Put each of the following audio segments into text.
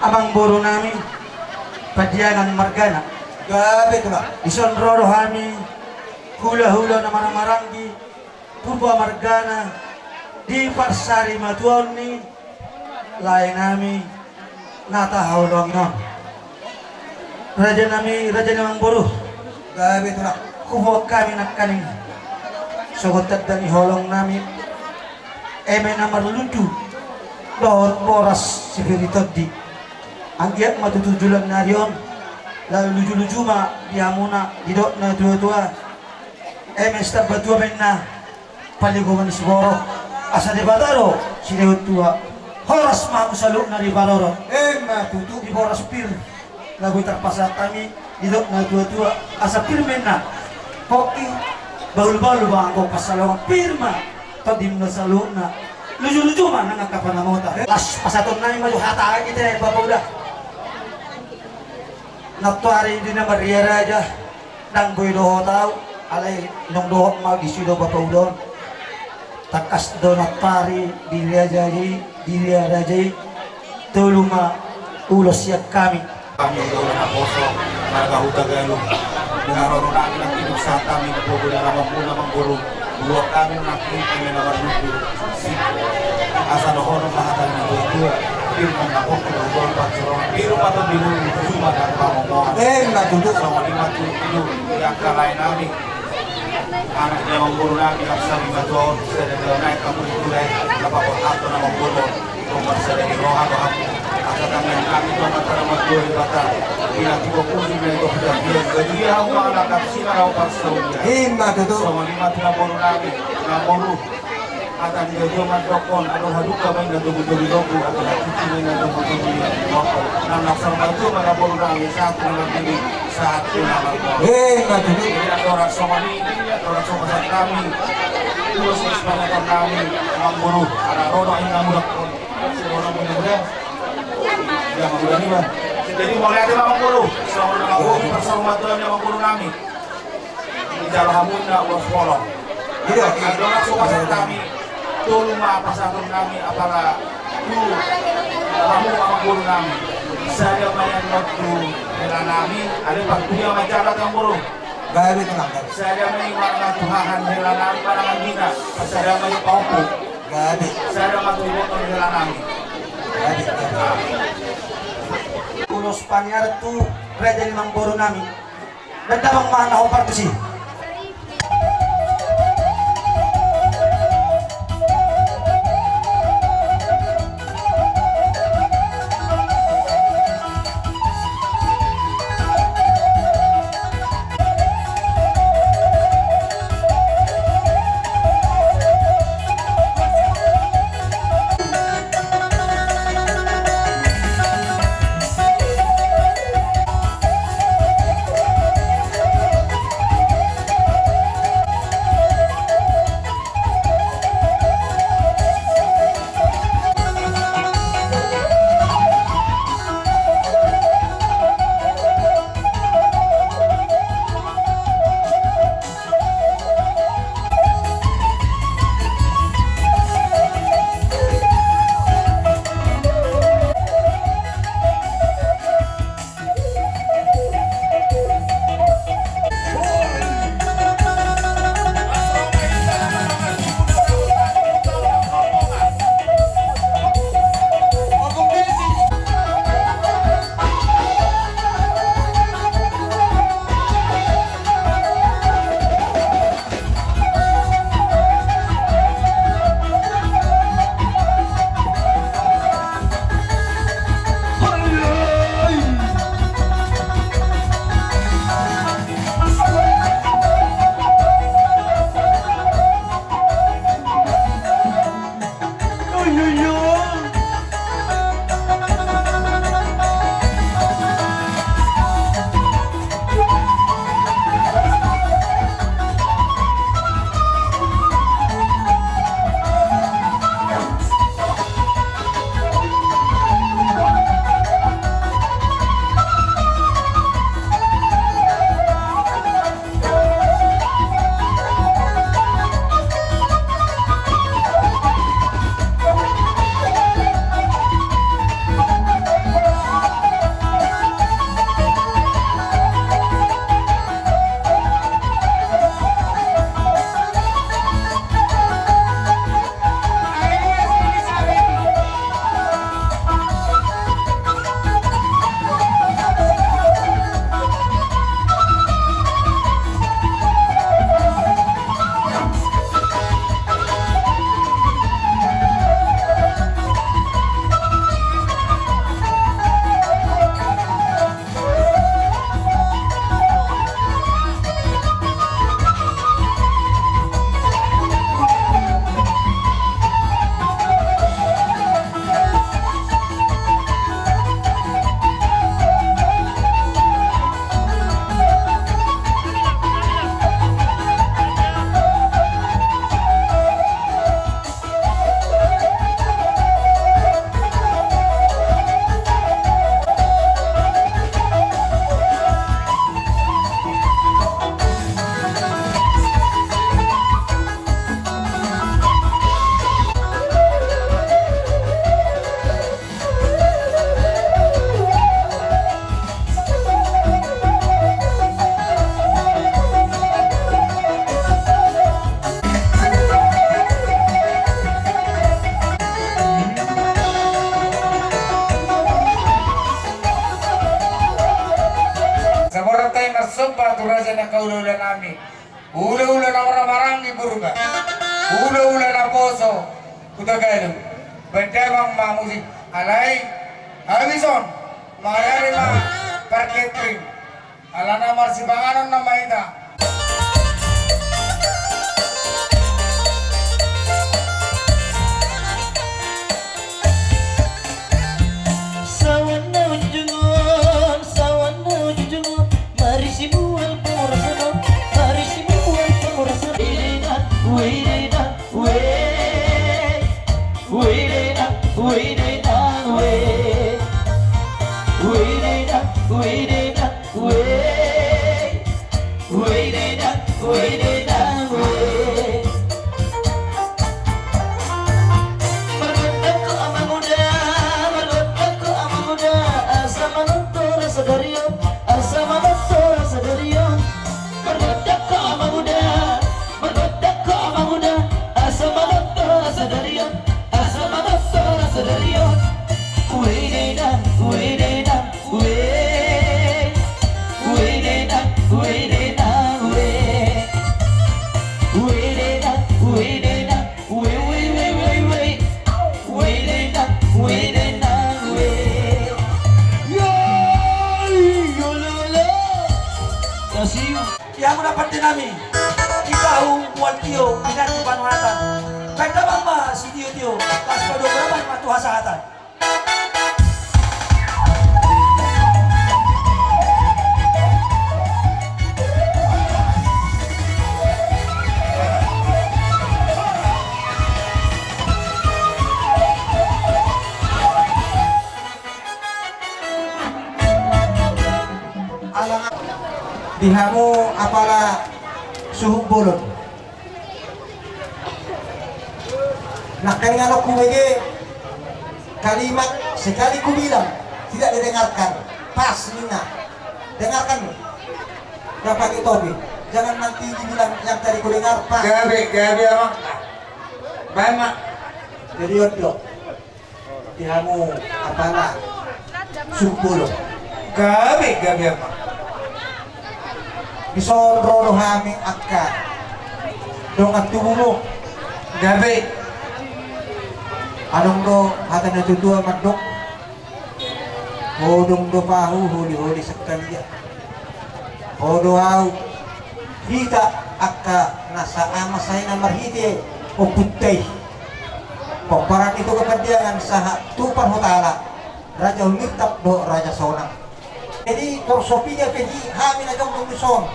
Amang boro nami padiangan margana Gabi tu lah. ison roro hami hula-hula na maranggi purba margana di parsari matuon ni lain nami natahaw dong non raja namang boro Gabi tu lah. kubuat kami nakaning sogotat dan iholong nami eme na maruludu dohor poras sipiritod di anggiat matutujulan narion lalu luju-luju ma diamuna didok na tua-tua eme stab batua menna paliguman sigoro asa de bataro sinewut tua horas ma usaluk na ribaloro Tutu. di boras pir lagu terpaksa kami didok na tua-tua asa pir menna hoki baul-baul ba ang pasalong pirma tadim na saluk na luju-luju ma nangakapanamota as pasaton na maju hata kita bapak udah naktuari di nama Ria Raja nang boy doho tau alay nung doho mau di sido bapak udon takas do naktuari di Ria Raja tulunga ulos siap kami doon na poso nagahutagalong naroon namin ang inusa kami na po na muna mangguro buwak kami nakin kami na maruto asa doon ang mahatan na ito firman ako kung doon patrong pero pato binuli cuma dan pamomohan Tutu. sa malimat yung ino yang kalay namin anak niya mangguro namin ang sabi na doon sa nagnay kami tulay napakotato na mangguro kung marsala ni Roha Bahamu asa kami ang kami ito mataramat doon bata pinatibo po nila ito kadabiyan gajiya ang mga nakapsina raw parsawya Tutu. sa malimat na moro namin na moro at ang gajoman dokon anong haluka may nadugo-dugo at nakikimay na dugo-dugo nang nagsarmado mga moro namin sa atin na nabili sa atin na magmoro Tutu. jadi ang oras sa mali oras sa kasat kami tulos sa ispanatan namin ang moro para rono ay namudak ko si rono mo nila ya mamudak niya jadi mulai ada mga moro sa mga nakawag pagsarmado niya mga moro namin ijalahamun na ulas polong ang doon sa kasat kami tulong mapasaton kami para kamu ang guru kami saya mayan waktu nila namin ada pagpunya macara ang guru Gabi tu lah. saya may mga tuhahan nila namin para kita saya may paupo Gabi. saya matuboton nila namin Gabi. ulos panyar tu raja limang boro nami nagdamang mana ho partisi bersumpah tu raja na kaula-ula nami. Ula-ula na maramarangi buruga. Ula-ula na poso. Kutagalu. Bendemang mamusi. Alay. Alison. Mayari ma. Perketring. Alana marsibanganon na maita. Yang dapat dinami kita buat tio binat di panuhatan. Baik dabang ba si tio tas pada berapa matu hasatan. Dihamu apalah suhu bolon. Nak kalau kumege kalimat sekali ku bilang tidak didengarkan, pas Nina dengarkan dapat tobi, jangan nanti dibilang yang tadi ku dengar pas. Gabi abang. Banyak. Jadi odok dihamu apalah suhu bolon. Gabi abang. Bison rono hami akka dong at tumulo Gabi. anong do hata na tutua magdok hodong do pahu huli sekali ya hodo hau kita akka nasa ama saya na marhiti o putay paparan itu kepadiangan saha tupan hotala raja umitap do raja sonang jadi korsopinya keji hami na dong bison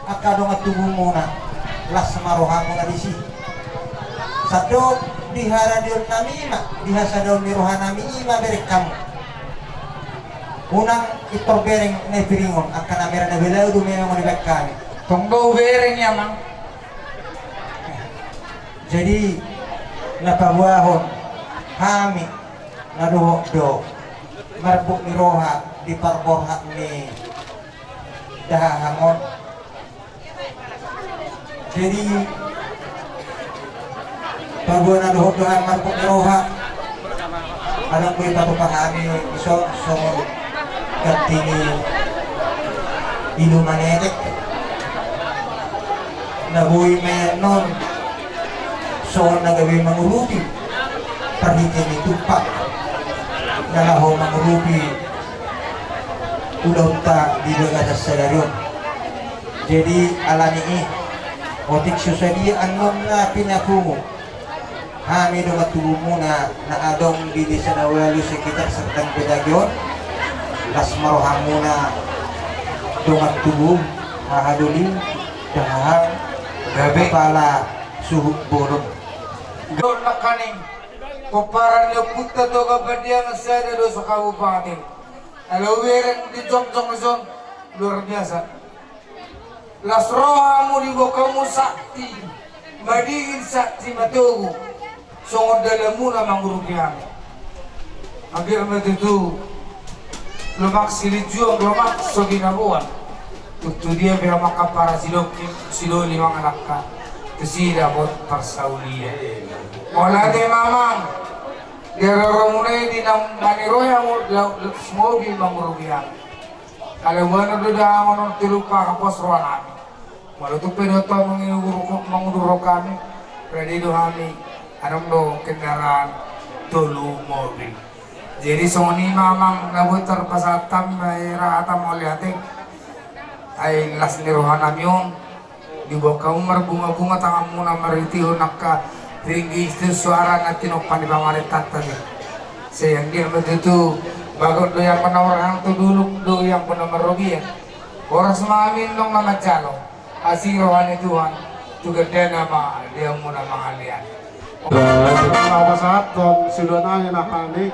akadong at tubuh muna las maroha muna di sini sadong dihara dion namima dihasa daun miroha namima berek kamu unang itor bereng ne piringon akan amera na belau du memang monibek kami Tunggu bereng ya mang. jadi napabuahon hami naduhok do marbuk miroha di parborha ni dahangon jadi pagbuan na doon doon marpok roha alam ko ipatupahami so katini ilumanetek nabuhi may non so nagabi mangurupi perhitin itu pak nalaho mangurupi udah tak dibaga sa salaryon jadi alani otik susadi anom na pinakumo kami dengan tubuhmu na adong di desa Nawalu sekitar sertang pedagyon las marohamu na dengan tubuh mahaduli dahang Gabi. kepala suhu borong Doon na kaning kumparan niyo punta to kapadian sa do sa kabupaten. Alawiran di jong-jong zon luar biasa. Las roha mo di kamu sakti madigin sakti matugo sungod dalam mo na mangurupihan agir matutu lumak silijuang lumak so ginabuan tutu dia biar makapara silo limang anak ka kesida bot parsaulia wala de mamang dia romunay di nang maniroya mo smogi mangurupihan Kalau mana udah mau tilupa kapos ruang kami. Malutuk pedoto menguruk kami. Ready do kami. Anong do kendaraan tulu mobil. Jadi Sony mamang nabutar pasatam ay raatam oliating ay las ni rohanam yung di bawah umar bunga-bunga tangan muna maritiho nakka ringgi itu suara na tinopan di pamaritat tadi. Sayang dia begitu bagot do yang penawaran tu dulu do yang pernah merugi ya. Orang semamin dong nama calo asing rohani Tuhan juga dia nama dia muna mangalian. Lawa saat don silonanya nakani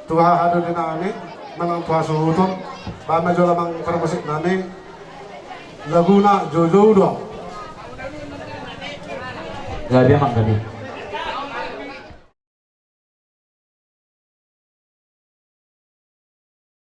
Tuhan hadu din namin manang tuha suhutun ba medyo lamang permusik namin Laguna Jojo do. Gabi mang gabi.